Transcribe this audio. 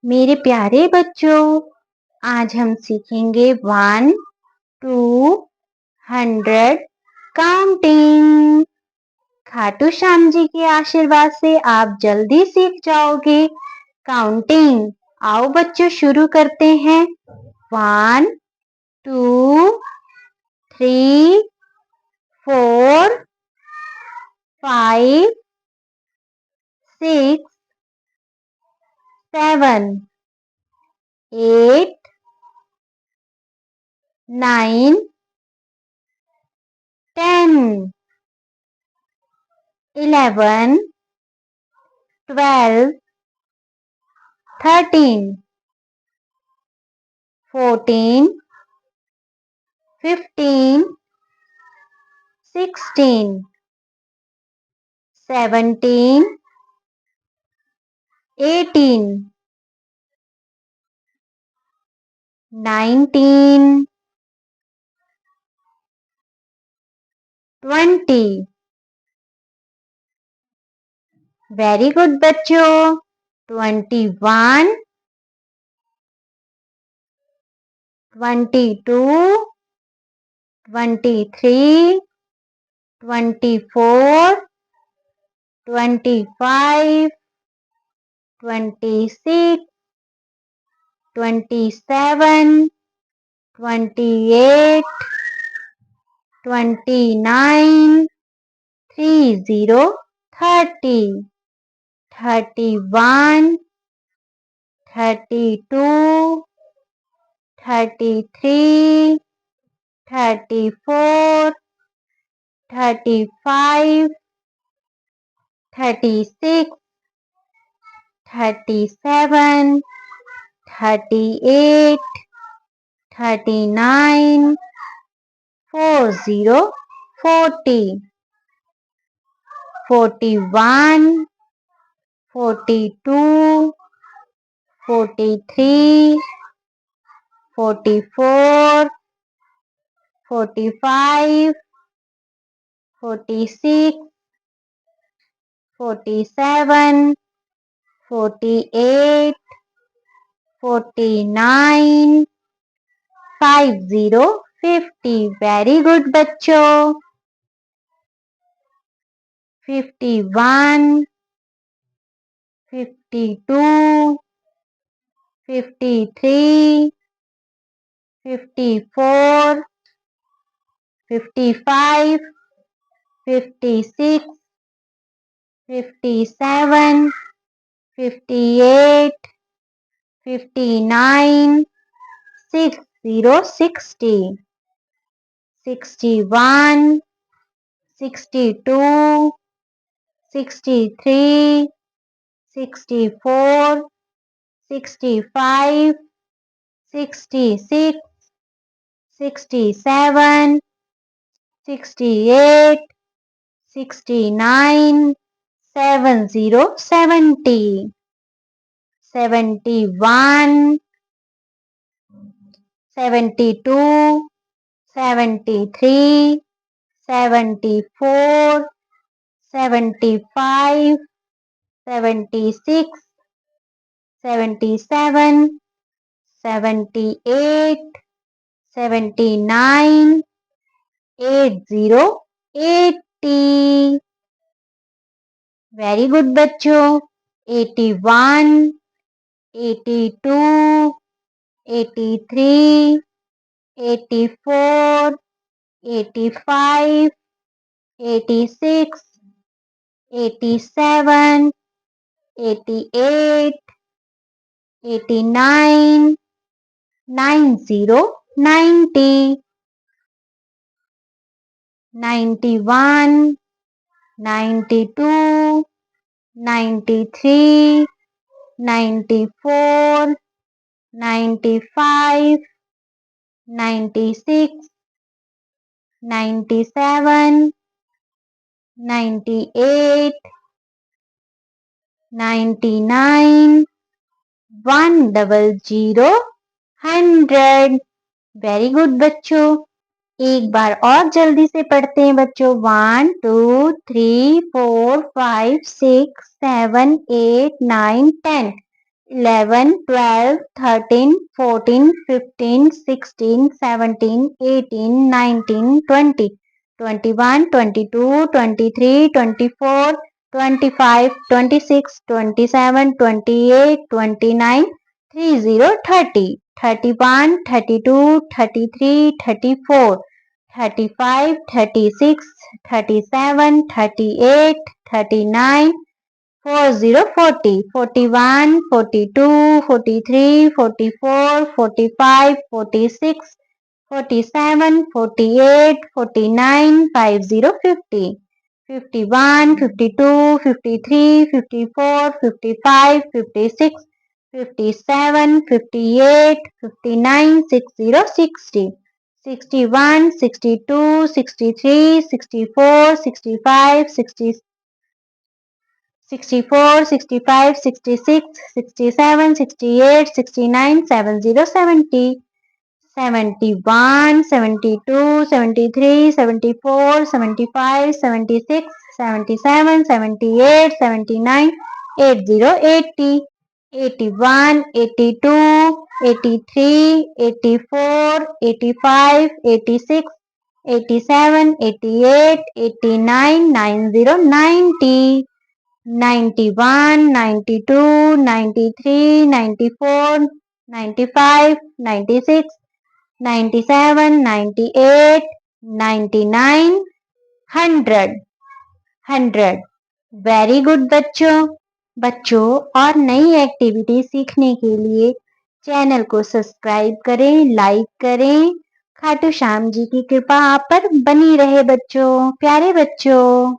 मेरे प्यारे बच्चों, आज हम सीखेंगे 1-200 काउंटिंग। खाटू श्याम जी के आशीर्वाद से आप जल्दी सीख जाओगे काउंटिंग। आओ बच्चों शुरू करते हैं। 1, 2, 3, 4, 5, 6, 7, 8, 9, 10, 11, 12, 13, 14, 15, 16, 17, 18, 19, 20। वेरी गुड बच्चों। 21, 22, 23, 24, 25, 26, 27, 28, 29, 30, 30, 31, 32, 33, 34, 35, 36, 37, 38, 39, 40, 40, 41, 42, 43, 44, 45, 46, 47, 48, 49, 50. वेरी गुड बच्चों। 51, 52, 53, 54, 55, 56, 57, 58, 59, 60, 61, 62, 63, 64, 65, 66, 67, 68, 69, 70, 71, 72, 73, 74, 75, 76, 77, 78, 79, 80, 80. वेरी गुड बच्चों। 81, 82, 83, 84, 85, 86, 87, 88, 89, 90, 90, 91, 92, 93, 94, 95, 96, 97, 98, 99, 100, 100. वेरी गुड बच्चों। एक बार और जल्दी से पढ़ते हैं बच्चों। 1, 2, 3, 4, 5, 6, 7, 8, 9, 10। 11, 12, 13, 14, 15, 16, 17, 18, 19, 20, 21, 22, 23, 24, 25, 26, 27, 28, 29, 30, 30, 31, 32, 33, 34, 35, 36, 37, 38, 39, 40, 40, 41, 42, 43, 44, 45, 46, 47, 48, 49, 50, 50, 51, 52, 53, 54, 55, 56, 57, 58, 59, 60, 60, 61, 62, 63, 64, 65, 60, 64, 65, 66, 67, 68, 69, 70, 70, 71, 72, 73, 74, 75, 76, 77, 78, 79, 80, 80, 81, 82, 83, 84, 85, 86, 87, 88, 89, 90, 90. 91, 92, 93, 94, 95, 96, 97, 98, 99, 100, 100। वेरी गुड बच्चों। बच्चों और नई एक्टिविटी सीखने के लिए चैनल को सब्सक्राइब करें, लाइक करें। खाटू श्याम जी की कृपा आप पर बनी रहे बच्चों, प्यारे बच्चों।